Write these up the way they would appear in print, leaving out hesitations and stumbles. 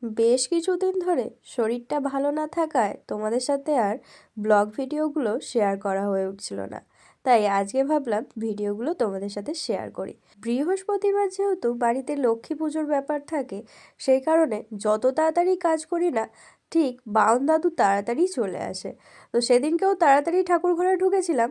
বেশ কিছুদিন ধরে শরীরটা ভালো না থাকায় তোমাদের সাথে আর ব্লগ ভিডিওগুলো শেয়ার করা হয়ে উঠছিল না। তাই আজকে ভাবলাম ভিডিওগুলো তোমাদের সাথে শেয়ার করি। বৃহস্পতিবার যেহেতু বাড়িতে লক্ষ্মী পুজোর ব্যাপার থাকে, সেই কারণে যত তাড়াতাড়ি কাজ করি না, ঠিক বাউন দাদু তাড়াতাড়ি চলে আসে। তো সেদিনকেও তাড়াতাড়ি ঠাকুর ঘরে ঢুকেছিলাম,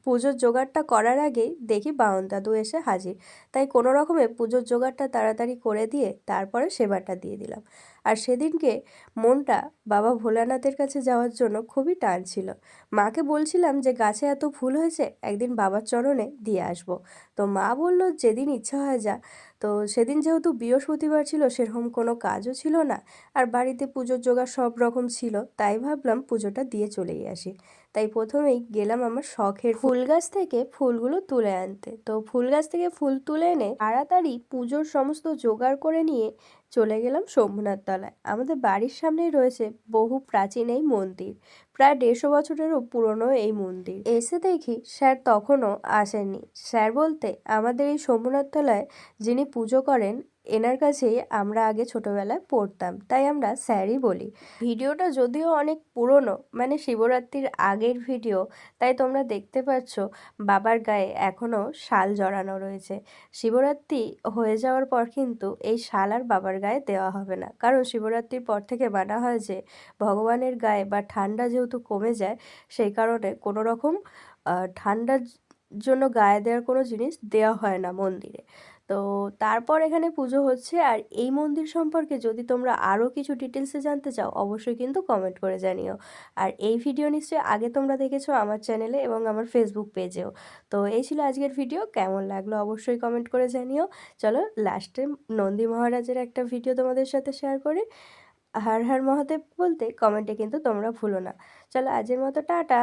পুজোর জোগাড়টা করার আগেই দেখি বাউন দাদু এসে হাজির। তাই কোনো রকমে পুজোর জোগাড়টা তাড়াতাড়ি করে দিয়ে তারপরে সেবাটা দিয়ে দিলাম। আর সেদিনকে মনটা বাবা ভোলানাথের কাছে যাওয়ার জন্য খুবই টান ছিল। মাকে বলছিলাম যে গাছে এত ফুল হয়েছে, একদিন বাবার চরণে দিয়ে আসবো। তো মা বলল যেদিন ইচ্ছা হয় যা। তো সেদিন যেহেতু বৃহস্পতিবার ছিল, সেরকম কোনো কাজও ছিল না, আর বাড়িতে পুজোর জোগাড় সব রকম ছিল, তাই ভাবলাম পুজোটা দিয়ে চলেই আসি। তাই প্রথমেই গেলাম আমার শখের ফুল গাছ থেকে ফুলগুলো তুলে আনতে। তো ফুল গাছ থেকে ফুল তুলে এনে তাড়াতাড়ি পুজোর সমস্ত জোগাড় করে নিয়ে চলে গেলাম শম্ভুনাথ তলায়। আমাদের বাড়ির সামনেই রয়েছে বহু প্রাচীন এই মন্দির, প্রায় 150 বছরেরও পুরনো এই মন্দির। এসে দেখি স্যার তখনও আসেননি। স্যার বলতে আমাদের এই শম্ভুনাথ তলায় যিনি পুজো করেন, এনার কাছেই আমরা আগে ছোটবেলায় পড়তাম, তাই আমরা স্যারই বলি। ভিডিওটা যদিও অনেক পুরনো, মানে শিবরাত্রির আগের ভিডিও, তাই তোমরা দেখতে পাচ্ছ বাবার গায়ে এখনও শাল জড়ানো রয়েছে। শিবরাত্রি হয়ে যাওয়ার পর কিন্তু এই শাল আর বাবার গায়ে দেওয়া হবে না, কারণ শিবরাত্রির পর থেকে মানা হয় যে ভগবানের গায়ে বা ঠান্ডা যেহেতু কমে যায়, সেই কারণে কোনো রকম ঠান্ডার জন্য গায়ে দেওয়ার কোনো জিনিস দেওয়া হয় না মন্দিরে। তো তারপর এখানে পুজো হচ্ছে। আর এই মন্দির সম্পর্কে যদি তোমরা আরও কিছু ডিটেলসে জানতে চাও, অবশ্যই কিন্তু কমেন্ট করে জানিও। আর এই ভিডিও নিশ্চয়ই আগে তোমরা দেখেছো আমার চ্যানেলে এবং আমার ফেসবুক পেজেও। তো এই ছিল আজকের ভিডিও, কেমন লাগলো অবশ্যই কমেন্ট করে জানিও। চলো লাস্টে নন্দী মহারাজের একটা ভিডিও তোমাদের সাথে শেয়ার করি। হর হর মহাদেব বলতে কমেন্টে কিন্তু তোমরা ভুলো না। চলো আজকের মতো টাটা।